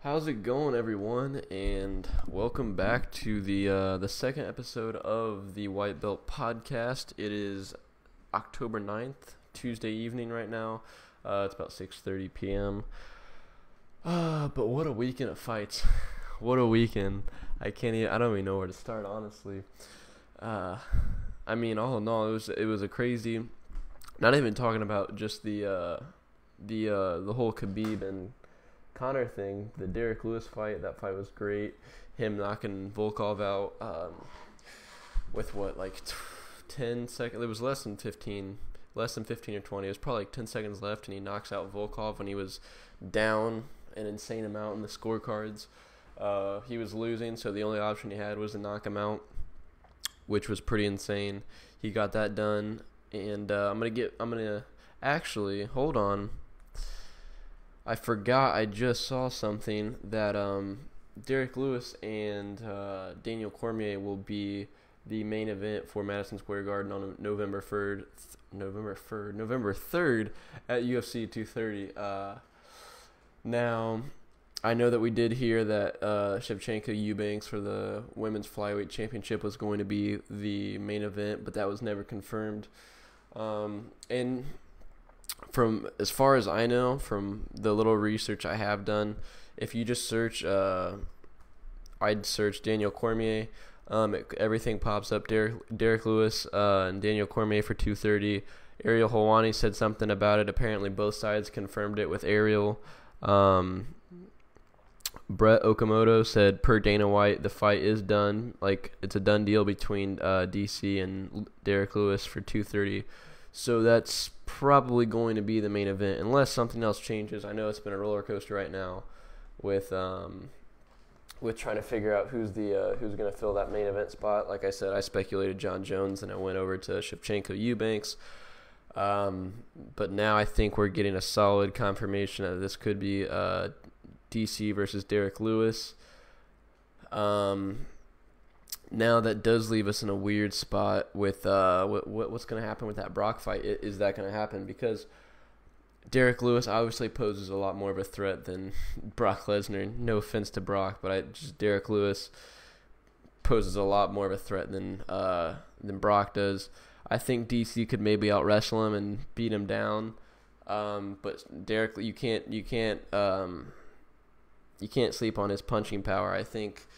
How's it going, everyone? And welcome back to the second episode of the White Belt Podcast. It is October 9th, Tuesday evening right now. It's about 6:30 p.m. But what a weekend of fights! What a weekend! I don't even know where to start, honestly. All in all, it was a crazy. Not even talking about just the whole Khabib and Conor thing, the Derek Lewis fight. That fight was great. Him knocking Volkov out with what, like 10 seconds. It was less than 15 or 20. It was probably like 10 seconds left, and he knocks out Volkov when he was down an insane amount in the scorecards. He was losing, so the only option he had was to knock him out, which was pretty insane. He got that done, and actually, hold on. I forgot, I just saw something that Derek Lewis and Daniel Cormier will be the main event for Madison Square Garden on November 3rd at UFC 230. Now, I know that we did hear that Shevchenko Eubanks for the Women's Flyweight Championship was going to be the main event, but that was never confirmed. And from as far as I know, from the little research I have done, if you just search, I'd search Daniel Cormier, everything pops up. Derek Lewis and Daniel Cormier for 230. Ariel Helwani said something about it. Apparently, both sides confirmed it with Ariel. Brett Okamoto said, per Dana White, the fight is done. Like, it's a done deal between DC and Derek Lewis for 230. So that's probably going to be the main event, unless something else changes. I know it's been a roller coaster right now with trying to figure out who's going to fill that main event spot. Like I said, I speculated John Jones, and I went over to Shevchenko Eubanks. But now I think we're getting a solid confirmation that this could be DC versus Derek Lewis. Now that does leave us in a weird spot with what's going to happen with that Brock fight. Is that going to happen? Because Derek Lewis obviously poses a lot more of a threat than Brock Lesnar. No offense to Brock, but Derek Lewis poses a lot more of a threat than Brock does. I think DC could maybe out wrestle him and beat him down, but Derek, you can't sleep on his punching power. I think.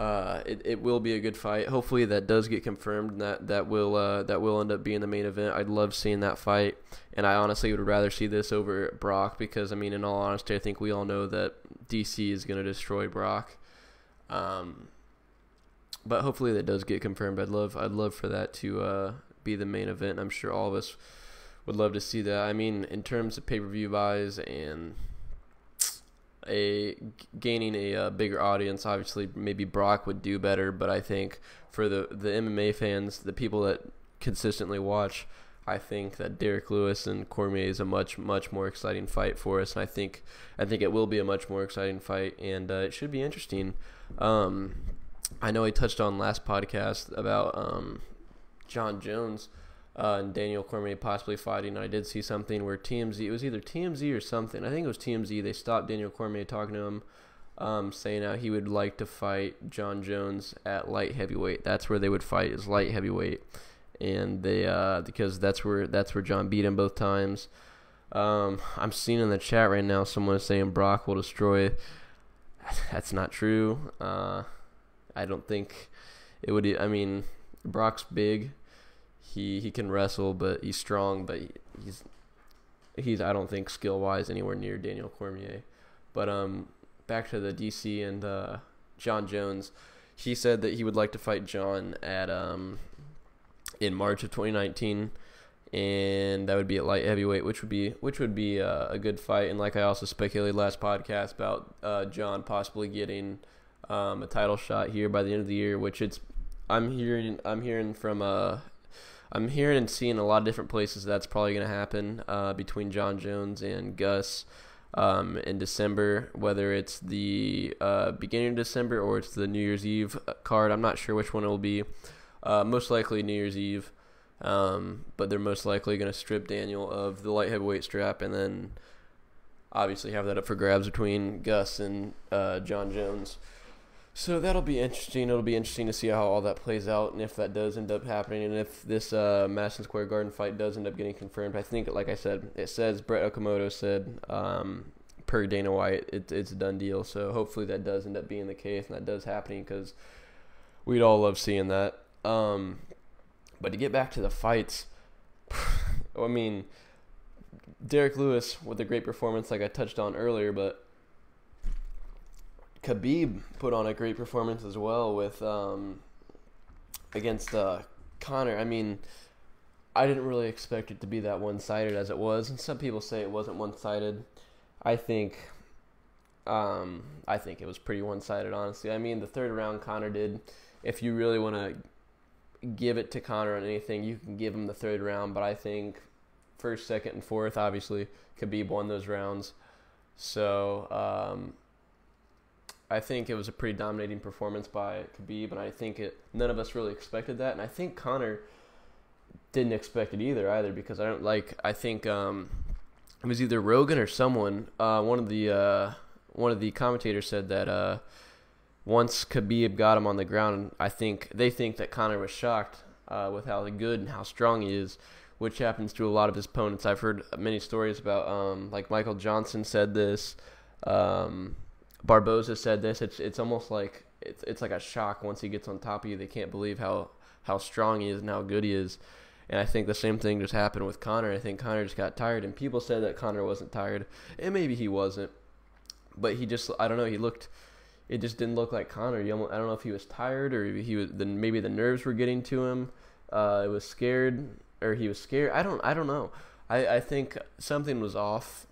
It will be a good fight. Hopefully that does get confirmed, and that will end up being the main event. I'd love seeing that fight, and I honestly would rather see this over Brock because, in all honesty, I think we all know that DC is going to destroy Brock. But hopefully that does get confirmed. I'd love for that to be the main event. I'm sure all of us would love to see that. In terms of pay-per-view buys and gaining a bigger audience, obviously maybe Brock would do better, but I think for the MMA fans, the people that consistently watch, I think that Derek Lewis and Cormier is a much more exciting fight for us, and I think it will be a much more exciting fight, and it should be interesting. I know I touched on last podcast about John Jones and Daniel Cormier possibly fighting. I did see something where TMZ, it was either TMZ or something, I think it was TMZ, they stopped Daniel Cormier talking to him, saying how he would like to fight John Jones at light heavyweight. That's where they would fight, is light heavyweight, and they because that's where John beat him both times. I'm seeing in the chat right now someone is saying Brock will destroy. That's not true. I don't think it would. Brock's big. He can wrestle, but he's strong, but he's I don't think skill-wise anywhere near Daniel Cormier. But back to the DC and John Jones. He said that he would like to fight John at in March of 2019, and that would be at light heavyweight, which would be a good fight. And like I also speculated last podcast about John possibly getting a title shot here by the end of the year, which I'm hearing and seeing a lot of different places that's probably going to happen between John Jones and Gus in December, whether it's the beginning of December or it's the New Year's Eve card. I'm not sure which one it will be. Most likely New Year's Eve, but they're most likely going to strip Daniel of the light heavyweight strap and then obviously have that up for grabs between Gus and John Jones. So that'll be interesting. It'll be interesting to see how all that plays out, and if that does end up happening, and if this Madison Square Garden fight does end up getting confirmed. I think, like I said, it says Brett Okamoto said per Dana White, it's a done deal. So hopefully that does end up being the case, and that does happening, because we'd all love seeing that. But to get back to the fights, I mean, Derek Lewis with a great performance, like I touched on earlier, but Khabib put on a great performance as well with against Conor. I mean, I didn't really expect it to be that one-sided as it was, and some people say it wasn't one-sided. I think it was pretty one-sided, honestly. I mean, the third round Conor did. If you really want to give it to Conor on anything, you can give him the third round, but I think first, second, and fourth, obviously, Khabib won those rounds. So I think it was a pretty dominating performance by Khabib, and I think none of us really expected that, and I think Conor didn't expect it either, because I think it was either Rogan or someone, one of the commentators said that once Khabib got him on the ground, they think that Conor was shocked with how good and how strong he is, which happens to a lot of his opponents. I've heard many stories about, like Michael Johnson said this, Barboza said this. It's almost like it's like a shock once he gets on top of you. They can't believe how strong he is and how good he is. And I think the same thing just happened with Conor. I think Conor just got tired, and people said that Conor wasn't tired, and maybe he wasn't, but I don't know. It just didn't look like Conor. I don't know if he was tired or maybe the nerves were getting to him. He was scared. I don't know. I think something was off,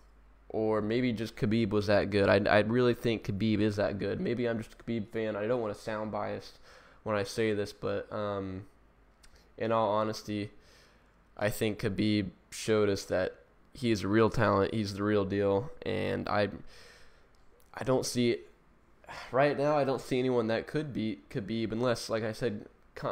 or maybe just Khabib was that good. I really think Khabib is that good. Maybe I'm just a Khabib fan. I don't want to sound biased when I say this, but in all honesty, I think Khabib showed us that he's a real talent. He's the real deal, and I don't see right now. I don't see anyone that could beat Khabib unless, like I said,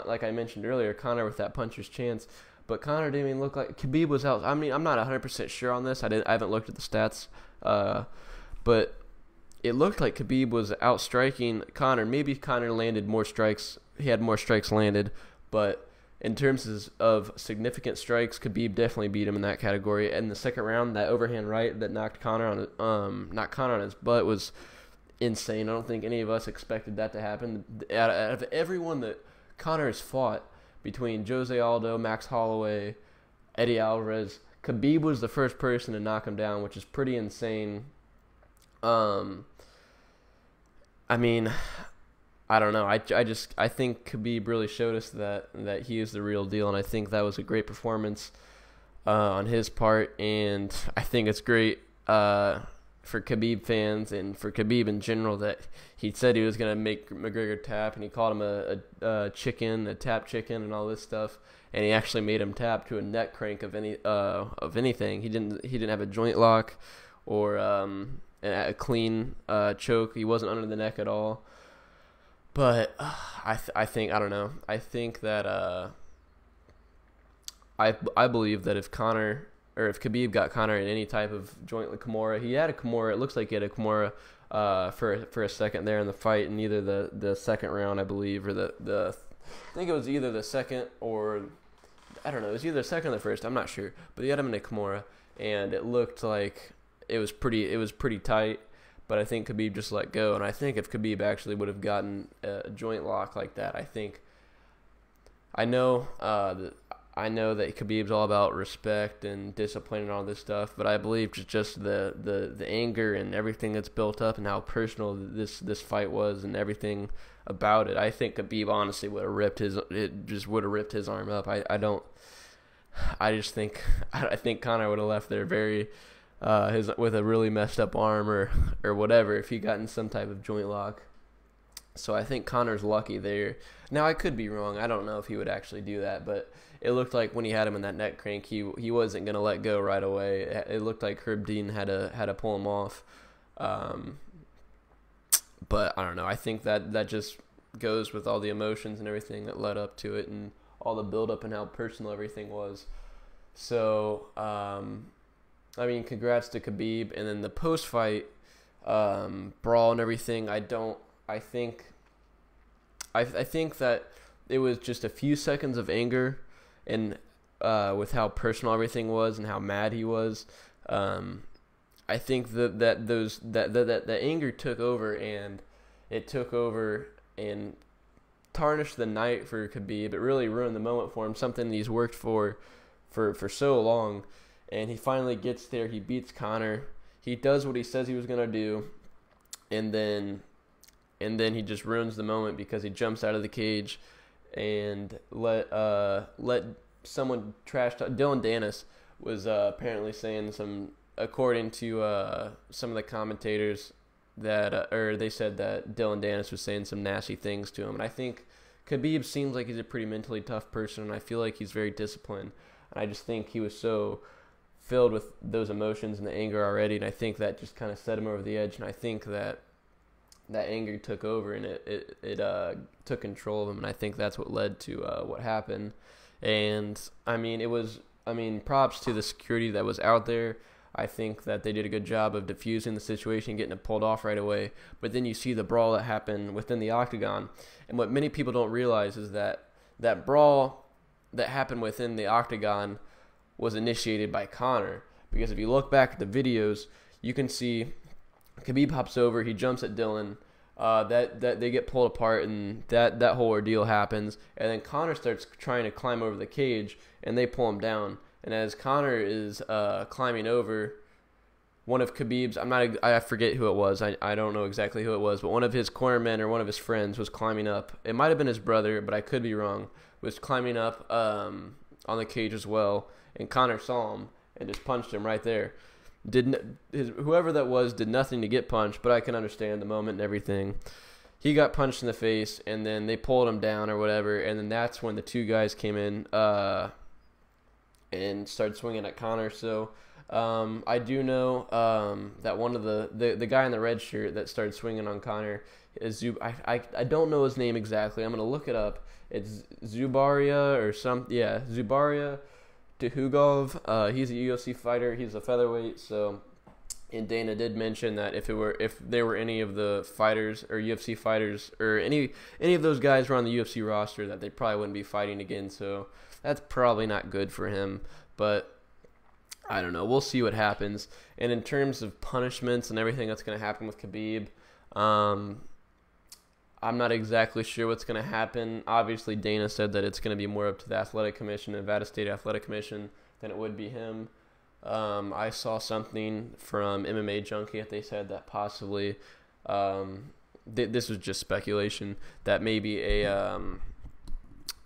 like I mentioned earlier, Conor with that puncher's chance. But Conor didn't even look like Khabib was out. I mean, I'm not 100% sure on this. I haven't looked at the stats, but it looked like Khabib was outstriking Conor. Maybe Conor landed more strikes. He had more strikes landed, but in terms of significant strikes, Khabib definitely beat him in that category. And the second round, that overhand right that knocked Conor on his butt was insane. I don't think any of us expected that to happen. Out of everyone that Conor has fought, between Jose Aldo, Max Holloway, Eddie Alvarez, Khabib was the first person to knock him down, which is pretty insane. I mean, I don't know. I think Khabib really showed us that he is the real deal, and I think that was a great performance on his part, and I think it's great for Khabib fans and for Khabib in general that he said he was going to make McGregor tap, and he called him a chicken, a tap chicken, and all this stuff, and he actually made him tap to a neck crank of anything. He didn't have a joint lock or a clean choke. He wasn't under the neck at all. But I think I don't know. I think that I believe that if Khabib got Conor in any type of joint like Kimura, he had a Kimura. It looks like he had a Kimura for a second there in the fight in either the second round, I believe, or I think it was either the second or I don't know. It was either the second or the first. I'm not sure, but he had him in a Kimura, and it looked like it was pretty tight. But I think Khabib just let go, and I think if Khabib actually would have gotten a joint lock like that, I know that Khabib's all about respect and discipline and all this stuff, but I believe just the anger and everything that's built up and how personal this fight was and everything about it, I think Khabib honestly would have ripped his arm up. I think Conor would have left there very with a really messed up arm or whatever if he got in some type of joint lock. So I think Conor's lucky there. Now, I could be wrong. I don't know if he would actually do that, but it looked like when he had him in that neck crank, he wasn't going to let go right away. It looked like Herb Dean had to pull him off. But I don't know. I think that just goes with all the emotions and everything that led up to it and all the build-up and how personal everything was. So, I mean, congrats to Khabib, and then the post-fight brawl and everything. I think that it was just a few seconds of anger, and with how personal everything was and how mad he was. I think that anger took over, and it took over and tarnished the night for Khabib. It really ruined the moment for him, something he's worked for so long. And he finally gets there. He beats Conor. He does what he says he was gonna do, and then he just ruins the moment because he jumps out of the cage and let someone trash talk. Dylan Dennis was apparently saying some, according to some of the commentators, that or they said that Dylan Dennis was saying some nasty things to him. And I think Khabib seems like he's a pretty mentally tough person, and I feel like he's very disciplined. And I just think he was so filled with those emotions and the anger already, and I think that just kind of set him over the edge. And I think that anger took over, and it took control of him, and I think that's what led to what happened. And I mean, props to the security that was out there. I think that they did a good job of diffusing the situation, getting it pulled off right away. But then you see the brawl that happened within the octagon, and what many people don't realize is that brawl that happened within the octagon was initiated by Conor. Because if you look back at the videos, you can see Khabib hops over, he jumps at Dylan, that they get pulled apart, and that whole ordeal happens. And then Conor starts trying to climb over the cage, and they pull him down. And as Conor is climbing over, one of Khabib's, I forget who it was, I don't know exactly who it was, but one of his cornermen or one of his friends was climbing up. It might have been his brother, but I could be wrong. Was climbing up on the cage as well, and Conor saw him and just punched him right there. Whoever that was did nothing to get punched, but I can understand the moment and everything. He got punched in the face, and then they pulled him down or whatever, and then that's when the two guys came in and started swinging at Conor. So I do know that one of the guy in the red shirt that started swinging on Conor is I don't know his name exactly. I'm gonna look it up. It's Zubaria or Zubaria Tuhugov. He's a UFC fighter. He's a featherweight. So, and Dana did mention that if there were any of the fighters or UFC fighters or any of those guys were on the UFC roster, that they probably wouldn't be fighting again. So that's probably not good for him. But I don't know. We'll see what happens. And in terms of punishments and everything that's going to happen with Khabib, I'm not exactly sure what's going to happen. Obviously, Dana said that it's going to be more up to the Athletic Commission, Nevada State Athletic Commission, than it would be him. I saw something from MMA Junkie that they said that possibly, this was just speculation, that maybe a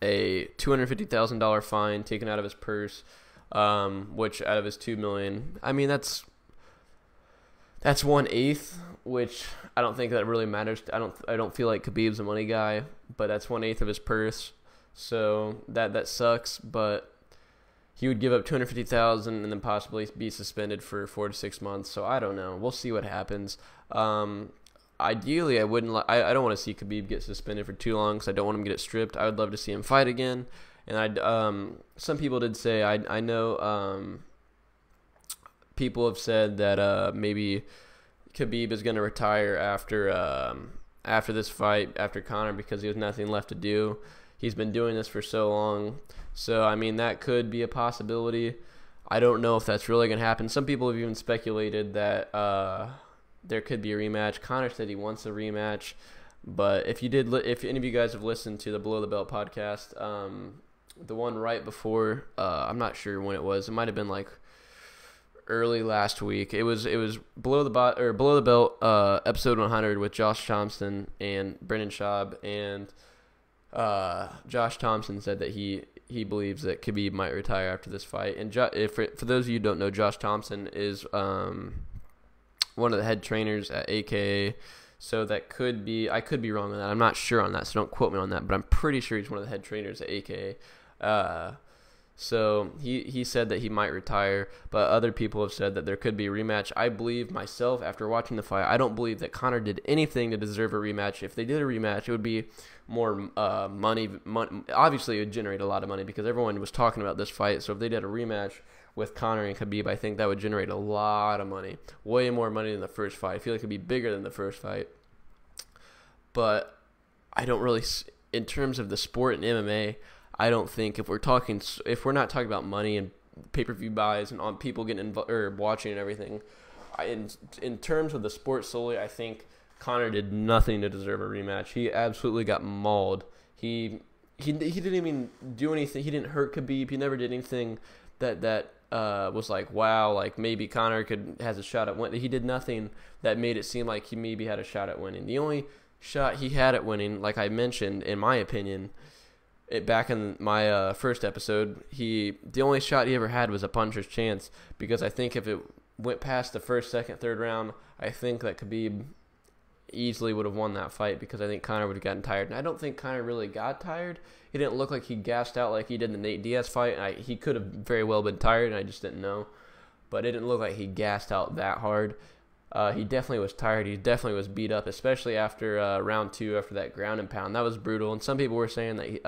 $250,000 fine taken out of his purse, which out of his $2 million, I mean that's 1/8, which I don't think that really matters. I don't feel like Khabib's a money guy, but that's 1/8 of his purse, so that sucks. But he would give up $250,000 and then possibly be suspended for 4 to 6 months. So I don't know. We'll see what happens. Ideally, I don't want to see Khabib get suspended for too long because I don't want him to get stripped. I would love to see him fight again. And some people did say I know people have said that maybe Khabib is going to retire after this fight, after Conor, because he has nothing left to do. He's been doing this for so long. So, I mean, that could be a possibility. I don't know if that's really going to happen. Some people have even speculated that there could be a rematch. Conor said he wants a rematch. But if any of you guys have listened to the Below the Belt podcast, the one right before, I'm not sure when it was. It might have been like early last week. It was Below the Belt episode 100 with Josh Thompson and Brendan Schaub, and Josh Thompson said that he believes that Khabib might retire after this fight. And for those of you who don't know, Josh Thompson is one of the head trainers at AKA. So that could be, I could be wrong on that. I'm not sure on that, so don't quote me on that. But I'm pretty sure he's one of the head trainers at AKA. So he said that he might retire, but other people have said that there could be a rematch. I believe myself, after watching the fight, I don't believe that Conor did anything to deserve a rematch. If they did a rematch, it would be more money. Obviously, it would generate a lot of money because everyone was talking about this fight. So if they did a rematch with Conor and Khabib, I think that would generate a lot of money, way more money than the first fight. I feel like it'd be bigger than the first fight. But I don't really, in terms of the sport and MMA, I don't think if we're not talking about money and pay-per-view buys and on people getting or watching and everything, in terms of the sport solely, I think Conor did nothing to deserve a rematch. He absolutely got mauled. He didn't even do anything. He didn't hurt Khabib. He never did anything that was like, wow, like maybe Conor has a shot at winning. He did nothing that made it seem like he maybe had a shot at winning. The only shot he had at winning, like I mentioned, in my opinion, back in my first episode, the only shot he ever had was a puncher's chance, because I think if it went past the first, second, third round, I think that Khabib easily would have won that fight, because I think Conor would have gotten tired. And I don't think Conor really got tired. He didn't look like he gassed out like he did in the Nate Diaz fight. He could have very well been tired, and I just didn't know. But it didn't look like he gassed out that hard. He definitely was tired. He definitely was beat up, especially after round 2, after that ground and pound. That was brutal. And some people were saying that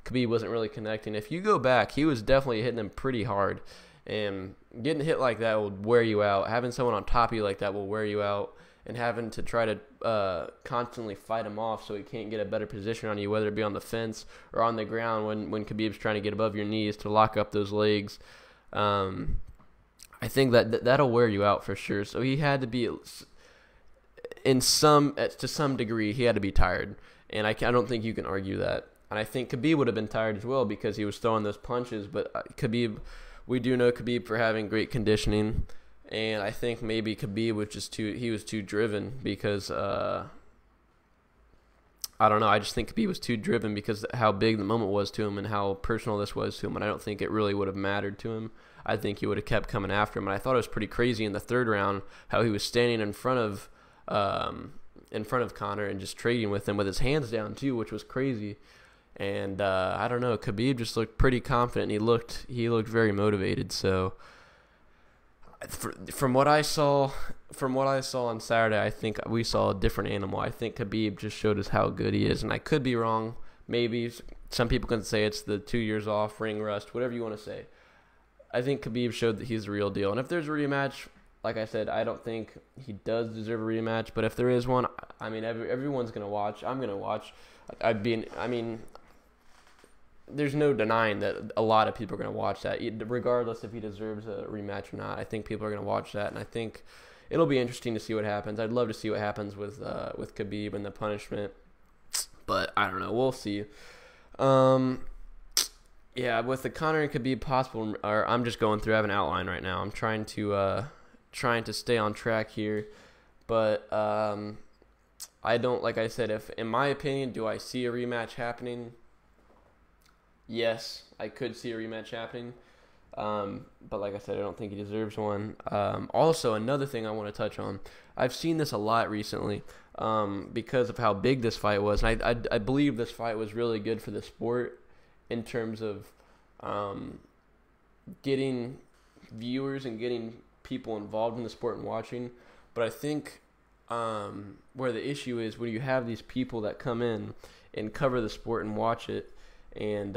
Khabib wasn't really connecting. If you go back, he was definitely hitting him pretty hard. And getting hit like that will wear you out. Having someone on top of you like that will wear you out. And having to try to constantly fight him off so he can't get a better position on you, whether it be on the fence or on the ground when Khabib's trying to get above your knees to lock up those legs. I think that'll wear you out for sure. So he had to be, to some degree, he had to be tired. And I don't think you can argue that. And I think Khabib would have been tired as well, because he was throwing those punches. But Khabib, we do know Khabib for having great conditioning. And I think maybe Khabib was too driven, because I don't know. I just think Khabib was too driven because how big the moment was to him and how personal this was to him. And I don't think it really would have mattered to him. I think he would have kept coming after him. And I thought it was pretty crazy in the third round how he was standing in front of Conor and just trading with him with his hands down too, which was crazy. And I don't know. Khabib just looked pretty confident. And he looked very motivated. So. From what I saw on Saturday, I think we saw a different animal. I think Khabib just showed us how good he is, and I could be wrong. Maybe some people can say it's the 2 years off, ring rust, whatever you want to say. I think Khabib showed that he's the real deal. And if there's a rematch, like I said, I don't think he does deserve a rematch. But if there is one, I mean, everyone's gonna watch. I'm gonna watch. There's no denying that a lot of people are going to watch that, regardless if he deserves a rematch or not. I think people are going to watch that, and I think it'll be interesting to see what happens. I'd love to see what happens with Khabib and the punishment, but I don't know. We'll see. Yeah, with the Conor and Khabib possible, or I'm just going through. I have an outline right now. I'm trying to stay on track here, but I don't, like I said, if in my opinion, do I see a rematch happening? Yes, I could see a rematch happening, but like I said, I don't think he deserves one. Also, another thing I want to touch on, I've seen this a lot recently because of how big this fight was, and I believe this fight was really good for the sport in terms of getting viewers and getting people involved in the sport and watching. But I think where the issue is when you have these people that come in and cover the sport and watch it. And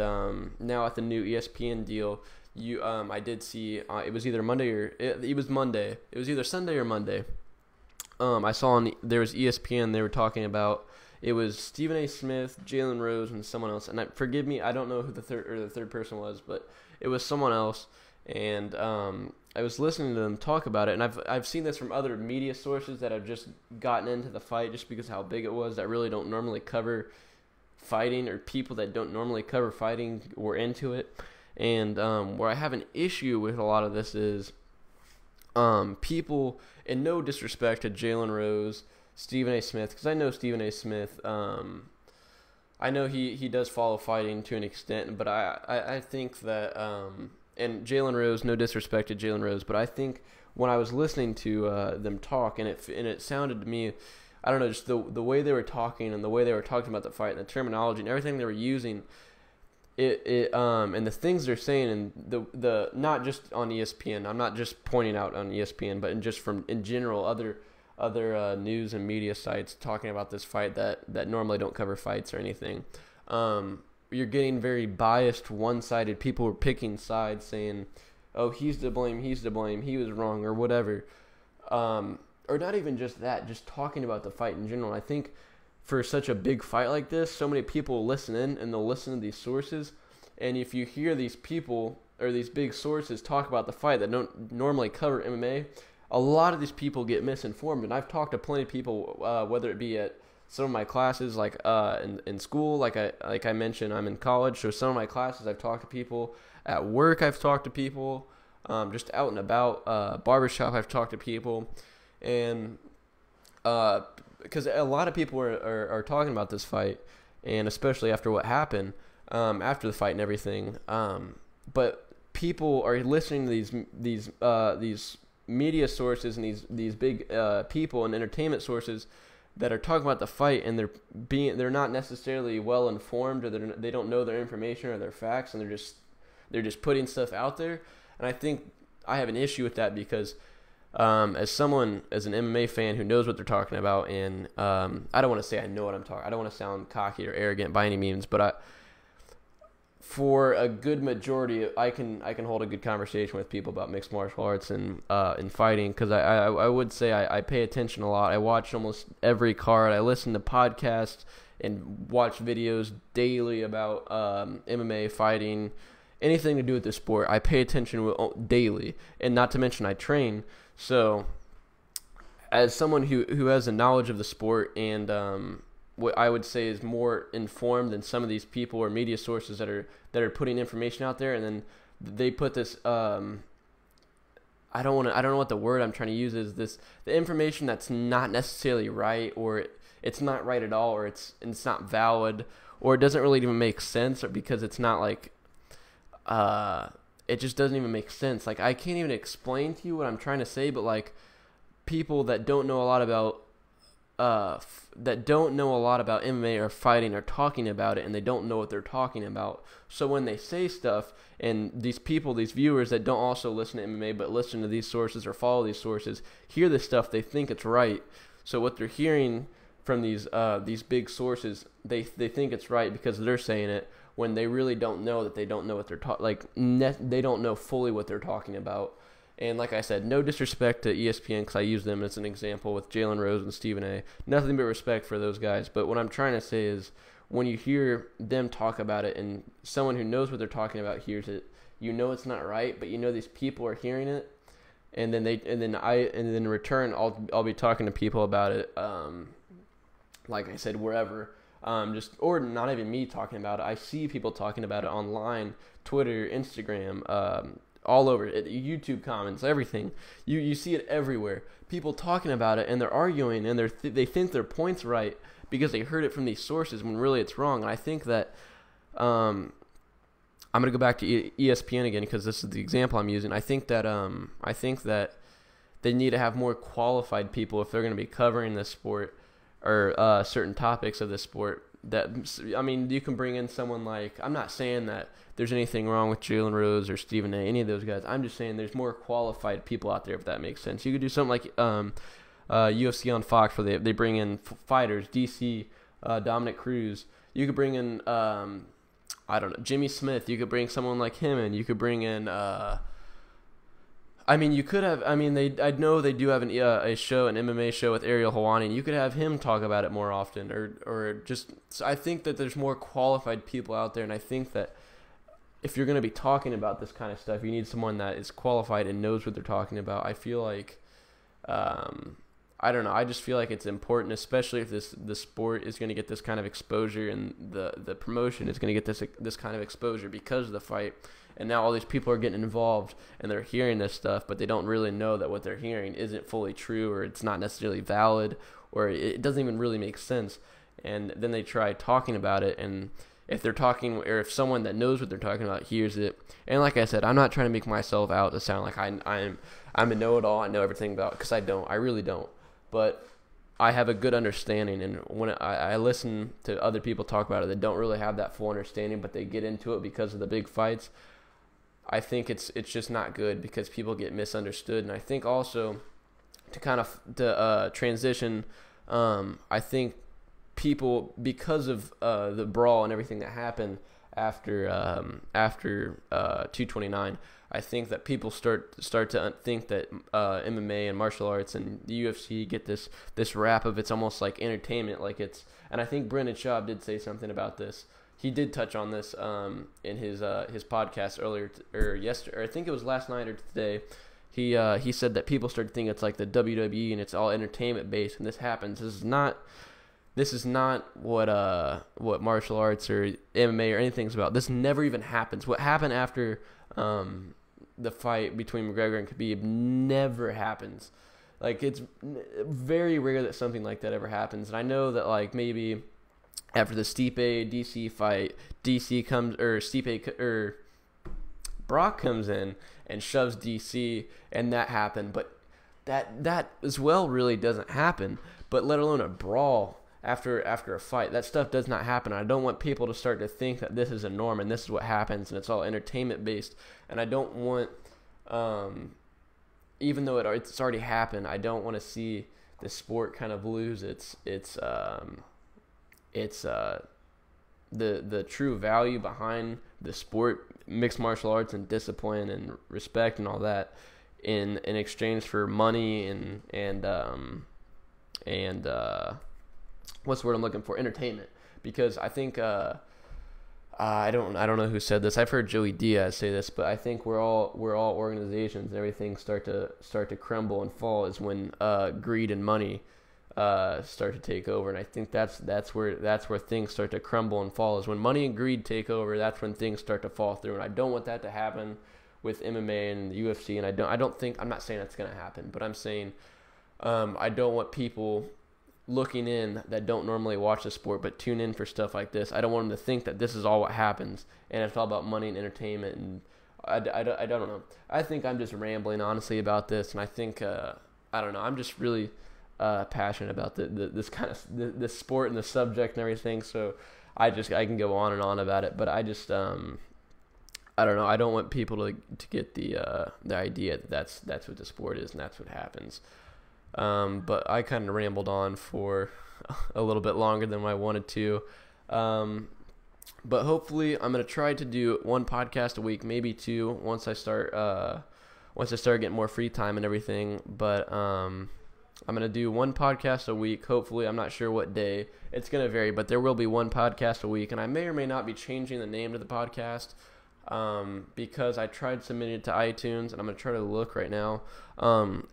now at the new ESPN deal, I did see it was either Monday or it was Monday. It was either Sunday or Monday. I saw there was ESPN. They were talking about it was Stephen A. Smith, Jalen Rose, and someone else. And forgive me, I don't know who the third person was, but it was someone else. And I was listening to them talk about it, and I've seen this from other media sources that have just gotten into the fight just because how big it was, that really don't normally cover fighting, or people that don't normally cover fighting were into it. And where I have an issue with a lot of this is people, and no disrespect to Jalen Rose, Stephen A. Smith, because I know Stephen A. Smith, I know he does follow fighting to an extent, but I think that, and Jalen Rose, no disrespect to Jalen Rose, but I think when I was listening to them talk, and it sounded to me, I don't know, just the way they were talking and the way they were talking about the fight and the terminology and everything they were using, and the things they're saying, and the not just on ESPN. I'm not just pointing out on ESPN, but in general other news and media sites talking about this fight that normally don't cover fights or anything. You're getting very biased, one-sided. People were picking sides, saying oh, he's to blame, he was wrong, or whatever. Or not even just that, just talking about the fight in general. I think for such a big fight like this, so many people listen in and they'll listen to these sources. And if you hear these people or these big sources talk about the fight that don't normally cover MMA, a lot of these people get misinformed. And I've talked to plenty of people, whether it be at some of my classes, like in school, like I mentioned, I'm in college. So some of my classes, I've talked to people. At work, I've talked to people. Just out and about, barbershop, I've talked to people. And because a lot of people are talking about this fight, and especially after what happened after the fight and everything. But people are listening to these media sources and these big people and entertainment sources that are talking about the fight, and they're not necessarily well informed, or they don't know their information or their facts, and they're just putting stuff out there. And I think I have an issue with that because as an MMA fan who knows what they're talking about, and I don't want to say I know what I'm talking. I don't want to sound cocky or arrogant by any means, but for a good majority, I can hold a good conversation with people about mixed martial arts and fighting, because I would say I pay attention a lot. I watch almost every card. I listen to podcasts and watch videos daily about MMA, fighting, anything to do with the sport. I pay attention daily, and not to mention I train. So as someone who has a knowledge of the sport and what I would say is more informed than some of these people or media sources that are putting information out there, and then they put this I don't know what the word I'm trying to use is, the information that's not necessarily right, or it's not right at all, or it's not valid, or it doesn't really even make sense, or because it's not like it just doesn't even make sense. Like, I can't even explain to you what I'm trying to say, but like people that don't know a lot about MMA or fighting are talking about it, and they don't know what they're talking about. So when they say stuff, and these viewers that don't also listen to MMA but listen to these sources or follow these sources, hear this stuff, they think it's right. So what they're hearing from these big sources, they think it's right because they're saying it, when they really don't know that they don't know what they're they don't know fully what they're talking about. And like I said, no disrespect to ESPN, because I use them as an example with Jalen Rose and Stephen A. Nothing but respect for those guys. But what I'm trying to say is, when you hear them talk about it, and someone who knows what they're talking about hears it, you know it's not right, but you know these people are hearing it, and then in return, I'll be talking to people about it. Like I said, wherever. Or not even me talking about it. I see people talking about it online, Twitter, Instagram, all over it, YouTube comments, everything. You see it everywhere. People talking about it, and they're arguing, and they think their point's right because they heard it from these sources when really it's wrong. And I think that I'm gonna go back to ESPN again because this is the example I'm using. I think that they need to have more qualified people if they're going to be covering this sport or certain topics of the sport. You can bring in someone like, I'm not saying that there's anything wrong with Jalen Rose or Stephen A., any of those guys. I'm just saying there's more qualified people out there, if that makes sense. You could do something like UFC on Fox, where they bring in fighters, DC, Dominic Cruz. You could bring in, Jimmy Smith. You could bring someone like him in. You could bring in... I know they do have a show, an MMA show with Ariel Helwani, and you could have him talk about it more often, or just. So I think that there's more qualified people out there, and I think that if you're going to be talking about this kind of stuff, you need someone that is qualified and knows what they're talking about. I feel like, I don't know. I just feel like it's important, especially if the sport is going to get this kind of exposure, and the promotion is going to get this kind of exposure because of the fight. And now all these people are getting involved, and they're hearing this stuff, but they don't really know that what they're hearing isn't fully true, or it's not necessarily valid, or it doesn't even really make sense. And then they try talking about it, and if someone that knows what they're talking about hears it, and like I said, I'm not trying to make myself out to sound like I'm a know-it-all, I know everything about it, because I don't. I really don't. But I have a good understanding, and when I listen to other people talk about it that don't really have that full understanding, but they get into it because of the big fights, I think it's just not good because people get misunderstood. And I think also to transition, I think people, because of the brawl and everything that happened after 229. I think that people start to think that MMA and martial arts and the UFC get this rap of it's almost like entertainment, like it's. And I think Brendan Schaub did say something about this. He did touch on this in his podcast earlier or yesterday, or I think it was last night or today. He said that people start to think it's like the WWE and it's all entertainment based, and this happens. This is not what martial arts or MMA or anything's about. This never even happens. What happened after the fight between McGregor and Khabib never happens. Like, it's very rare that something like that ever happens. And I know that, like, maybe after the Stipe DC fight, Brock comes in and shoves DC, and that happened. But that as well really doesn't happen. But let alone a brawl after a fight, that stuff does not happen. I don't want people to start to think that this is a norm and this is what happens and it's all entertainment based. And I don't want, even though it's already happened, I don't want to see the sport kind of lose the true value behind the sport, mixed martial arts, and discipline and respect and all that in exchange for money and what's the word I'm looking for? Entertainment. Because I think I don't know who said this. I've heard Joey Diaz say this, but I think we're all organizations and everything start to crumble and fall is when greed and money start to take over. And I think that's where things start to crumble and fall is when money and greed take over. That's when things start to fall through. And I don't want that to happen with MMA and the UFC. And I'm not saying that's going to happen, but I'm saying I don't want people looking in that don't normally watch the sport but tune in for stuff like this. I don't want them to think that this is all what happens and it's all about money and entertainment. And I don't know. I think I'm just rambling honestly about this, and I think I don't know. I'm just really passionate about this kind of this sport and the subject and everything. So I can go on and on about it, but I just I don't know. I don't want people to get the idea that that's what the sport is and that's what happens. But I kind of rambled on for a little bit longer than I wanted to. But hopefully I'm going to try to do one podcast a week, maybe two, once I start getting more free time and everything. But I'm going to do one podcast a week. Hopefully, I'm not sure what day. It's going to vary, but there will be one podcast a week. And I may or may not be changing the name to the podcast. Because I tried submitting it to iTunes, and I'm going to try to look right now.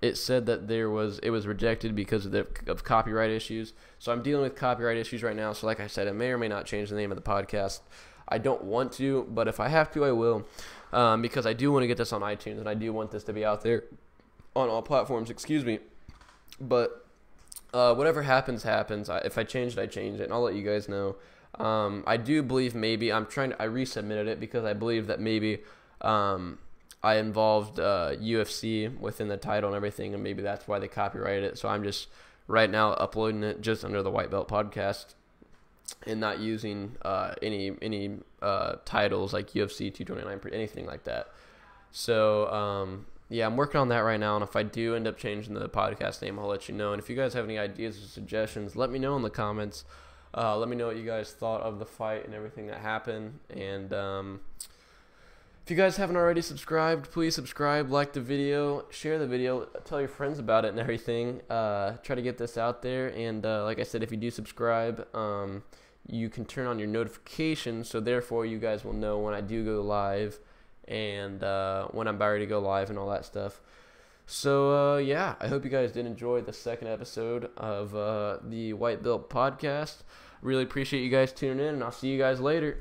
It said that it was rejected because of copyright issues. So I'm dealing with copyright issues right now. So like I said, I may or may not change the name of the podcast. I don't want to, but if I have to, I will. Because I do want to get this on iTunes, and I do want this to be out there on all platforms, But whatever happens. If I change it, I change it, and I'll let you guys know. I do believe maybe I resubmitted it because I believe that maybe I involved UFC within the title and everything, and maybe that's why they copyrighted it. So I'm just right now uploading it just under the White Belt Podcast and not using any titles like UFC 229, anything like that. So yeah, I'm working on that right now, and if I do end up changing the podcast name, I'll let you know. And if you guys have any ideas or suggestions, let me know in the comments. Let me know what you guys thought of the fight and everything that happened. And if you guys haven't already subscribed, please subscribe, like the video, share the video, tell your friends about it and everything. Try to get this out there. And like I said, if you do subscribe, you can turn on your notifications. So therefore, you guys will know when I do go live and when I'm about ready to go live and all that stuff. So, yeah, I hope you guys did enjoy the second episode of the White Belt Podcast. Really appreciate you guys tuning in, and I'll see you guys later.